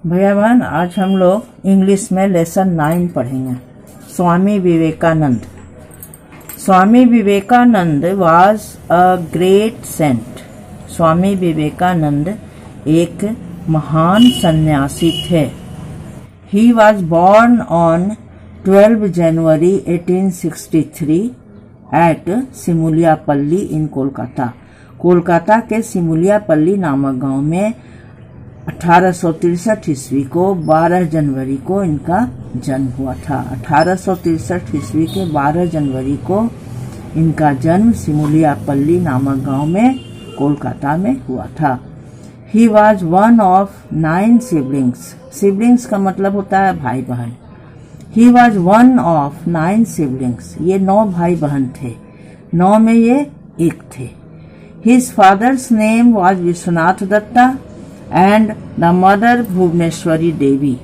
भैया बहन, आज हम लोग इंग्लिश में लेसन 9 पढ़ेंगे। Swami Vivekananda. Swami Vivekananda was a great saint. Swami Vivekananda एक महान सन्यासी थे। He was born on 12 January 1863 at Simuliapalli in Kolkata. Kolkata के सिमुलियापल्ली नामक गांव में 1863 ईस्वी को 12 जनवरी को इनका जन्म हुआ था। 1863 ईस्वी के 12 जनवरी को इनका जन्म सिमुलियापल्ली नामक गांव में कोलकाता में हुआ था। He was one of 9 siblings. Siblings का मतलब होता है भाई बहन। He was one of 9 siblings. ये 9 भाई बहन थे, 9 में ये एक थे। His father's name was Vishwanath Datta and the mother Bhuvaneshwari Devi.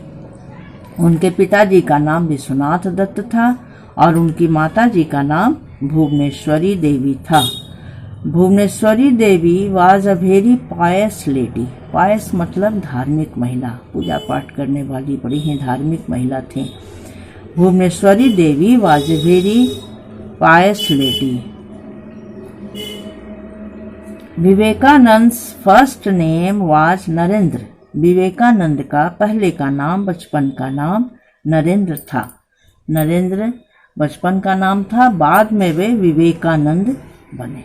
उनके पिताजी का नाम विश्वनाथ दत्त था और उनकी माताजी का नाम भुवनेश्वरी देवी था। Bhuvaneshwari Devi was a very pious lady. Pious मतलब धार्मिक महिला, पूजा पाठ करने वाली बड़ी ही धार्मिक महिला थी। Bhuvaneshwari Devi was a very pious lady. Vivekananda's first name was Narendra. Vivekananda का पहले का नाम, बचपन का नाम नरेंद्र था। नरेंद्र बचपन का नाम था, बाद में वे विवेकानंद बने।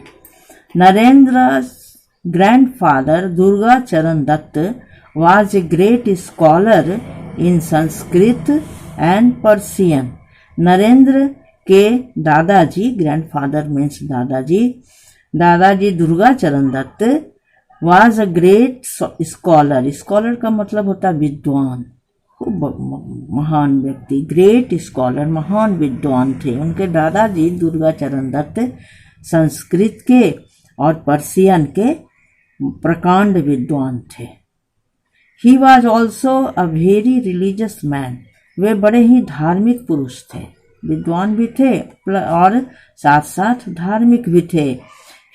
Narendra grandfather Durga Charan Datta was a great scholar in Sanskrit and Persian. Narendra के दादाजी, ग्रैंडफादर मीन्स दादाजी Durga Charan Datta was a great scholar. Scholar का मतलब होता है विद्वान, महान व्यक्ति। ग्रेट स्कॉलर, महान विद्वान थे। उनके दादाजी दुर्गा चरण दत्त संस्कृत के और पर्सियन के प्रकांड विद्वान थे। He was also a very religious man. वे बड़े ही धार्मिक पुरुष थे, विद्वान भी थे और साथ साथ धार्मिक भी थे।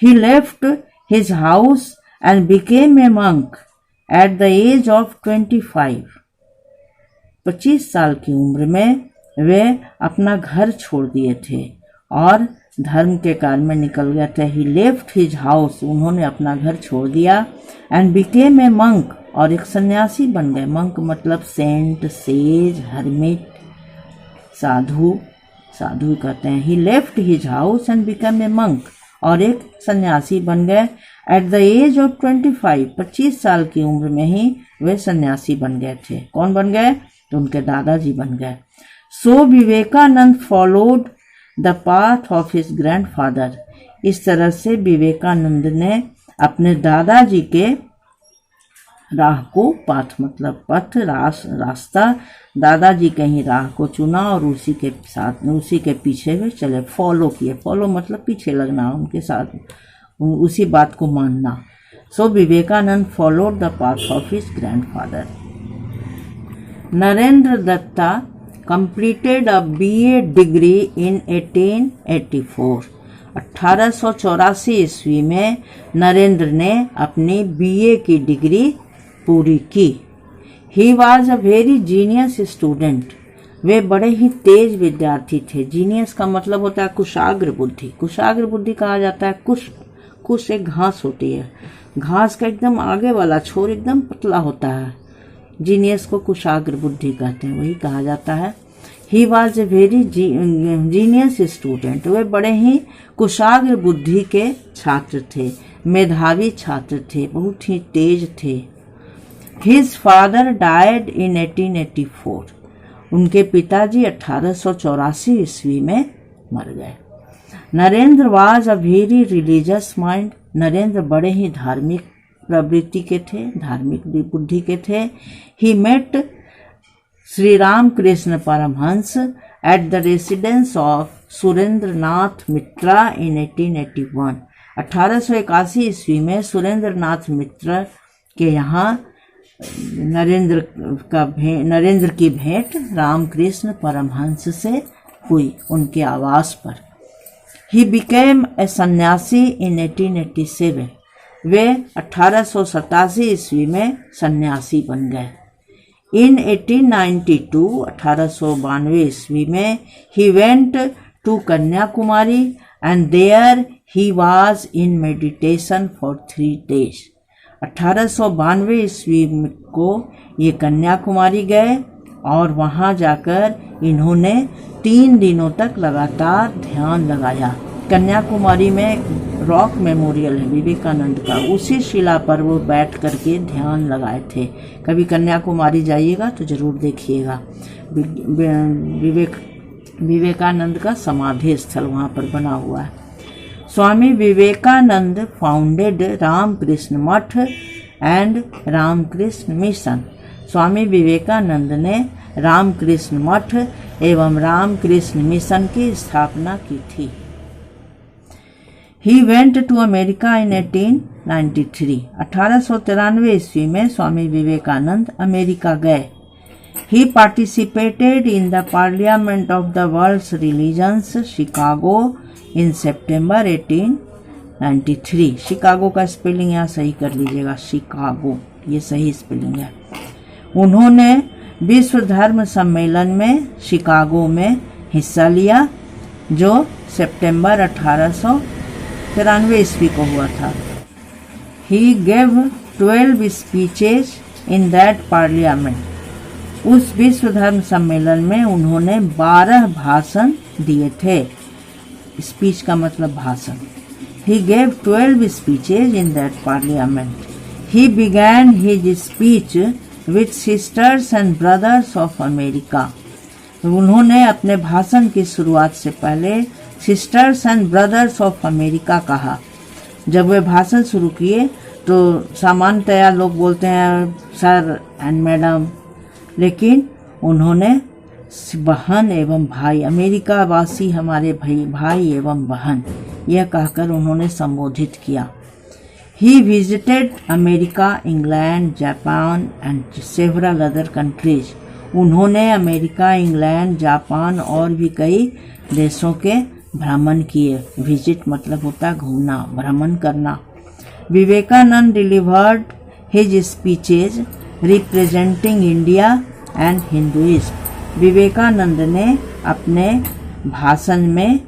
He left his house and became a monk at the age of 25. 25 साल की उम्र में वे अपना घर छोड़ दिए थे और धर्म के कार्य में निकल गए थे। He left his house, उन्होंने अपना घर छोड़ दिया, and became a monk, और एक सन्यासी बन गए। monk मतलब सेंट, सेज, हर्मिट, साधु कहते हैं। He left his house and became a monk, और एक सन्यासी बन गए। एट द एज ऑफ 25 साल की उम्र में ही वे सन्यासी बन गए थे। कौन बन गए? तो उनके दादाजी बन गए। So Vivekananda followed the path of his grandfather. इस तरह से विवेकानंद ने अपने दादाजी के राह को, पाथ मतलब पथ, रास्ता, दादाजी के ही राह को चुना और उसी के पीछे वे चले, फॉलो किए। फॉलो मतलब पीछे लगना, उनके साथ उसी बात को मानना। So Vivekananda followed the path of his grandfather. Narendra Datta completed a BA degree in 1884। 1884 ईस्वी में नरेंद्र ने अपनी BA की डिग्री पूरी की। He was a very genius student. वे बड़े ही तेज विद्यार्थी थे। जीनियस का मतलब होता है कुशाग्र बुद्धि। कुशाग्र बुद्धि कहा जाता है। कुश एक घास होती है, घास का एकदम आगे वाला छोर एकदम पतला होता है। जीनियस को कुशाग्र बुद्धि कहते हैं, वही कहा जाता है। He was a very genius student. वे बड़े ही कुशाग्र बुद्धि के छात्र थे, मेधावी छात्र थे, बहुत ही तेज थे। His father died in 1884. उनके पिताजी 1884 ईस्वी में मर गए। Narendra was a very religious mind. Narendra बड़े ही धार्मिक प्रवृत्ति के थे, धार्मिक बुद्धि के थे। He met Shri Ram Krishna Paramhans at the residence of Surendra Nath Mitra in 1881. 1881 ईस्वी में सुरेंद्र नाथ मित्र के यहाँ नरेंद्र की भेंट रामकृष्ण परमहंस से हुई, उनके आवास पर। ही बिकेम ए सन्यासी इन 1887। वे 1887 ईस्वी में सन्यासी बन गए। In 1892, 1892 ईस्वी में, he went to Kanyakumari and there he was in meditation for 3 days. 1892 ईस्वी को ये कन्याकुमारी गए और वहाँ जाकर इन्होंने 3 दिनों तक लगातार ध्यान लगाया। कन्याकुमारी में रॉक मेमोरियल है विवेकानंद का, उसी शिला पर वो बैठ करके ध्यान लगाए थे। कभी कन्याकुमारी जाइएगा तो जरूर देखिएगा, विवेकानंद का समाधि स्थल वहाँ पर बना हुआ है। स्वामी विवेकानंद फाउंडेड रामकृष्ण मठ एंड रामकृष्ण मिशन। स्वामी विवेकानंद ने रामकृष्ण मठ एवं रामकृष्ण मिशन की स्थापना की थी। He went to America in 1893. 1893 ईस्वी में स्वामी विवेकानंद अमेरिका गए। He participated in the Parliament of the World's Religions, Chicago in September 1893. Chicago का स्पेलिंग यहाँ सही कर लीजिएगा, शिकागो ये सही स्पेलिंग है। उन्होंने विश्व धर्म सम्मेलन में शिकागो में हिस्सा लिया जो सितंबर 1893 ईस्वी को हुआ था। He gave 12 speeches in that parliament. उस विश्व धर्म सम्मेलन में उन्होंने 12 भाषण दिए थे। स्पीच का मतलब भाषण। He gave 12 speeches in that parliament. He began his speech with sisters and brothers of America. उन्होंने अपने भाषण की शुरुआत से पहले sisters and brothers of America कहा। जब वे भाषण शुरू किए तो सामान्यतया लोग बोलते हैं सर एंड मैडम, लेकिन उन्होंने बहन एवं भाई, अमेरिका वासी हमारे भाई एवं बहन, यह कहकर उन्होंने संबोधित किया। He visited America, England, Japan and several other countries. उन्होंने अमेरिका, इंग्लैंड, जापान और भी कई देशों के भ्रमण किए। विजिट मतलब होता है घूमना, भ्रमण करना। Vivekananda delivered his speeches representing India and Hinduism. Vivekananda ने अपने भाषण में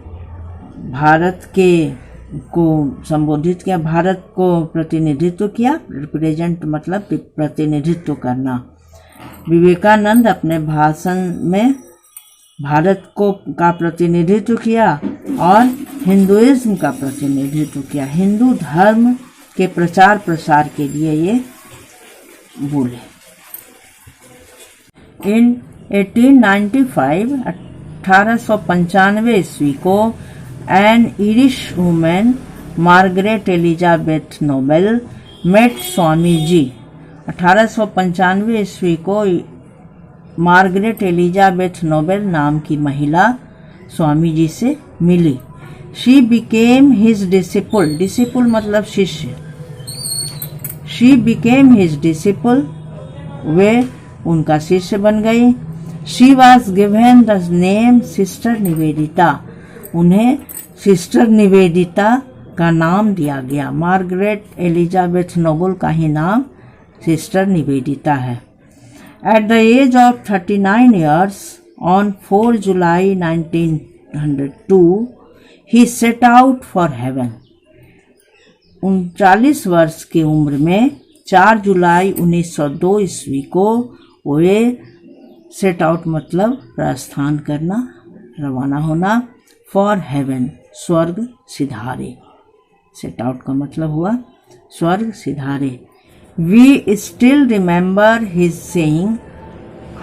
भारत के को संबोधित किया, भारत को प्रतिनिधित्व किया। रिप्रेजेंट मतलब प्रतिनिधित्व करना। विवेकानंद अपने भाषण में भारत को का प्रतिनिधित्व किया और हिंदुइज्म का प्रतिनिधित्व किया। हिंदू धर्म के प्रचार प्रसार के लिए ये बोले। इन 1895 1895 ईस्वी को an Irish woman Margaret Elizabeth Noble met Swami ji. 1895 ईस्वी को मार्गरेट एलिजाबेथ नोबेल नाम की महिला स्वामी जी से मिली। She became his disciple. Disciple मतलब शिष्य। शी बिकेम हिज डिसिपल, वे उनका शिष्य बन गई। She was given the name sister Nivedita. उन्हें सिस्टर निवेदिता का नाम दिया गया। मार्गरेट एलिजाबेथ नोबेल का ही नाम सिस्टर निवेदिता है। At the age of 39 years on 4 July 1902 he set out for heaven. 39 वर्ष की उम्र में 4 जुलाई 1902 ईस्वी को वे सेट आउट मतलब प्रस्थान करना, रवाना होना। फॉर हेवन स्वर्ग सिधारे। सेट आउट का मतलब हुआ स्वर्ग सिधारे। We still remember his saying.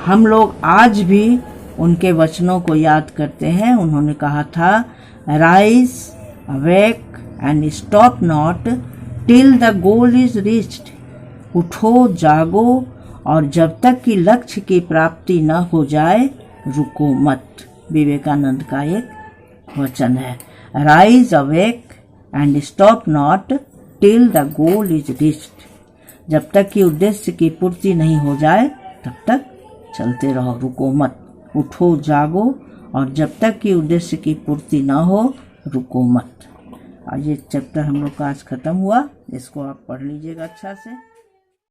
हम लोग आज भी उनके वचनों को याद करते हैं। उन्होंने कहा था rise awake and stop not till the goal is reached. उठो जागो और जब तक कि लक्ष्य की प्राप्ति न हो जाए रुको मत। विवेकानंद का एक वचन है। Rise awake and stop not till the goal is reached. जब तक कि उद्देश्य की पूर्ति नहीं हो जाए तब तक चलते रहो, रुको मत। उठो जागो और जब तक कि उद्देश्य की पूर्ति ना हो रुको मत। आज ये चैप्टर हम लोग का आज खत्म हुआ। इसको आप पढ़ लीजिएगा अच्छा से।